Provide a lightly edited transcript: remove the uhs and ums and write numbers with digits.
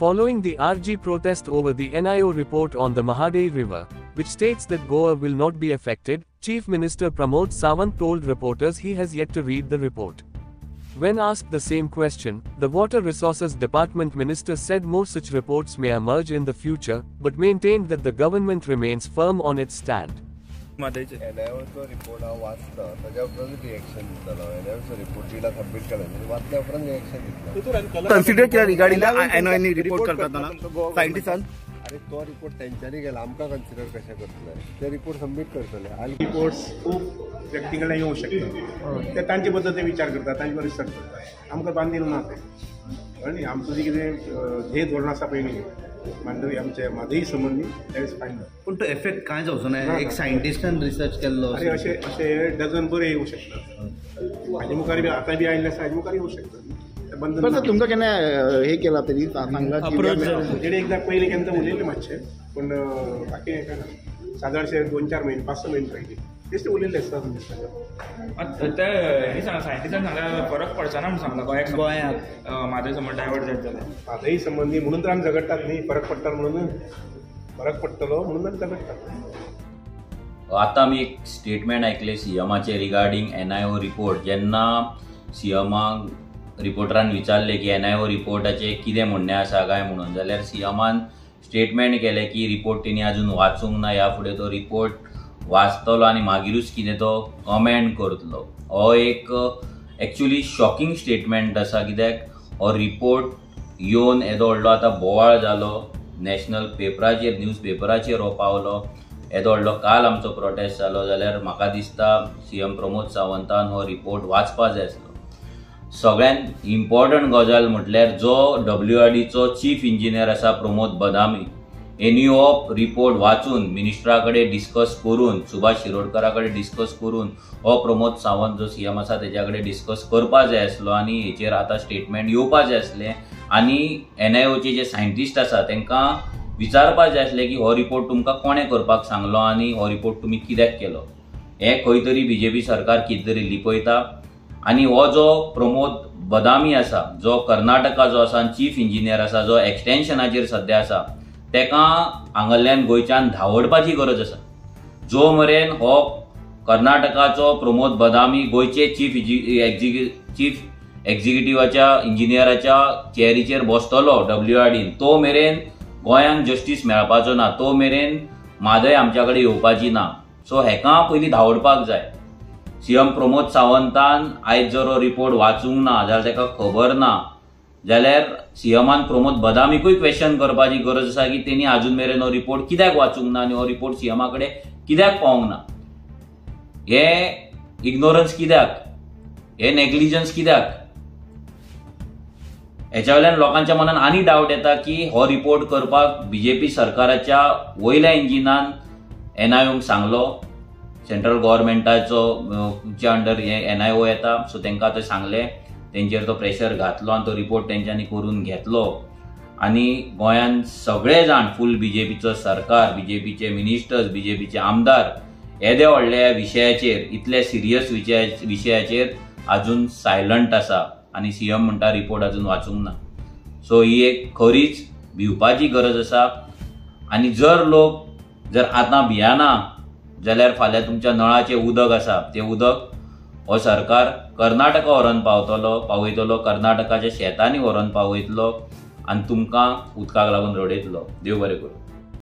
Following the RG protest over the NIO report on the Mahadei River, which states that Goa will not be affected, Chief Minister Pramod Sawant told reporters he has yet to read the report. When asked the same question, the Water Resources Department Minister said more such reports may emerge in the future, but maintained that the government remains firm on its stand. NIOचो report हांव वाचता ताज्या उपरांत reaction दितलो NIOचो report जिला submit केला वाचल्या उपरांत रिएक्शन दितलो कन्सिडर केला रिगार्डिंग NIO रिपोर्ट करताना सायंटिस्टान अरे तो रिपोर्ट तेंच्यांनी केला आमकां कन्सिडर कशें करतले ते रिपोर्ट सबमिट करतले रिपोर्ट्स खूब व्यक्ती कडल्यान येवंक शकता ते तांचे बद्दल ते विचार करतात तांचे बद्दल रिसर्च करतात आमकां बांदील ना ते कळ्ळें आमचो जे कितें ध्येय धोरण आसा पयलीं मांडवी आमचे म्हादई संबंधी दॅट इज फायनल पूण तो इफेक्ट कांय जावचो ना एक सायंटिस्टान रिसर्च केल्लो अरे अशें डझन बरे येवंक शकता हाजे मुखार बी आतां बी आयिल्ले आसा हाजे मुखार येवंक शकता बंधन तुमकां केन्ना हे केला तरी सांगला जेणे एकदां पयलीं केन्ना उलयलें मातशें पूण बाकी हें केन्ना सादारणशे 2-4 म्हयने 5-6 म्हयने पयलीं तेच उलयल्ले आसता ते हे सांगला सायंटिस्टान सांगला फरक पडचा ना म्हणून सांगला गोंयाक म्हादई संबंद डायवर्ट जायत जाल्यार म्हादई संबंधी म्हणून तर आमी झगडटात न्ही फरक पडटा म्हणून फरक पडटलो म्हणून आमी झगडटात. आतां आमी एक स्टेटमेंट आयकले सीएमाचे रिगार्डिंग NIO रिपोर्ट जेन्ना सीएमाक रिपोर्टरान विचारले की NIO रिपोर्टाचे कितें म्हणणें आसा काय म्हणून जाल्यार सीएमान स्टेटमेंट केलें की रिपोर्ट तेणी अजून वाचूंक ना ह्या फुडें तो रिपोर्ट वाचतलो आनी मागीरूच कितें तो कमेंट करतलो. हो एक एक्चुअली शॉकिंग स्टेटमेंट आसा कित्याक हो रिपोर्ट येवन येदो व्हडलो आतां बोवाळ जालो नॅशनल पेपराचेर न्यूज पेपराचेर हो पावलो येदो व्हडलो काल आमचो प्रोटेस्ट जालो जाल्यार म्हाका दिसता CM प्रमोद सावंतान हो रिपोर्ट वाचपा जाय आसलो. सगळ्यांत इम्पॉर्टंट गजाल म्हटल्यार जो WRDचो चीफ इंजिनियर आसा प्रमोद बदामी हेणी हो रिपोर्ट वाचून मिनिस्टरा कडेन डिस्कस करून सुभाष शिरोडकरा कडेन डिस्कस करून हो प्रमोद सावंत जो CM आसा तेच्या कडेन डिस्कस करपा जाय आसलो आनी हेचेर आतां स्टेटमेंट येवपा जाय आसलें आनी NIOचे जे सायंटिस्ट आसा तांकां विचारपा जाय आसलें की हो रिपोर्ट तुमकां कोणें करपाक सांगलो आनी हो रिपोर्ट तुमी कित्याक केलो. हें खंय तरी BJP सरकार कितें तरी लिपयता आनी हो जो प्रमोद बदामी आसा जो कर्नाटका जो आसा चीफ इंजिनियर आसा जो एक्सटेन्शनाचेर सद्या आसा तेका हांगाल्यान गोंयच्यान धांवडपाची गरज आसा. जो मेरेन हो कर्नाटकाचो प्रमोद बदामी गोंयचे चीफ एक्झिक्युटिव्हाच्या इंजिनियराच्या चेअरीचेर बसतलो WRDन तो मेरेन गोंयांक जस्टीस मेळपाचो ना तो मेरेन म्हादय आमच्या कडेन येवपाची ना. सो हेका पयलीं धांवडपाक जाय. CM प्रमोद सावंतान आयज जर हो रिपोर्ट वाचूंक ना जाल्यार तेका खबर ना जाल्यार सीएमान प्रमोद बदामीकूय क्वेश्चन करपाची गरज आसा की तेणी अजून मेरेन हो रिपोर्ट कित्याक वाचूंक ना आनी हो रिपोर्ट सीएमा कडेन कित्याक पावूंक ना. हे इग्नोरन्स कित्याक हे नेग्लिजन्स कित्याक हेच्या वयल्यान लोकांच्या मनान आनी डावट येता की हो रिपोर्ट करपाक BJP सरकाराच्या वयल्या इंजिनान NIOक सांगलो सेंट्रल गव्हर्मेंटाचो च्या अंडर NIO येता सो तांकां ते सांगले तेंचेर तो प्रेशर घातलो आनी तो रिपोर्ट तेंच्यांनी करून घेतलो आनी गोंयांत सगळे जाण फूल BJPचो सरकार BJPचे मिनिस्टर्स BJPचे आमदार येदे व्हडल्या विशयाचेर इतले सिरियस विशयाचेर अजून सायलंट आसा आनी CM म्हणटा रिपोर्ट अजून वाचूंक ना. सो ही एक खरीच भिवपाची गरज आसा आनी जर लोक जर आतां भियाना जाल्यार फाल्यां तुमच्या नळाचें उदक आसा तें उदक हो सरकार कर्नाटका व्हरोन पावयतलो कर्नाटकाच्या शेतांनी व्हरोन पावयतलो आनी तुमकां उदकाक लागून रडयतलो. देव बरें करूं.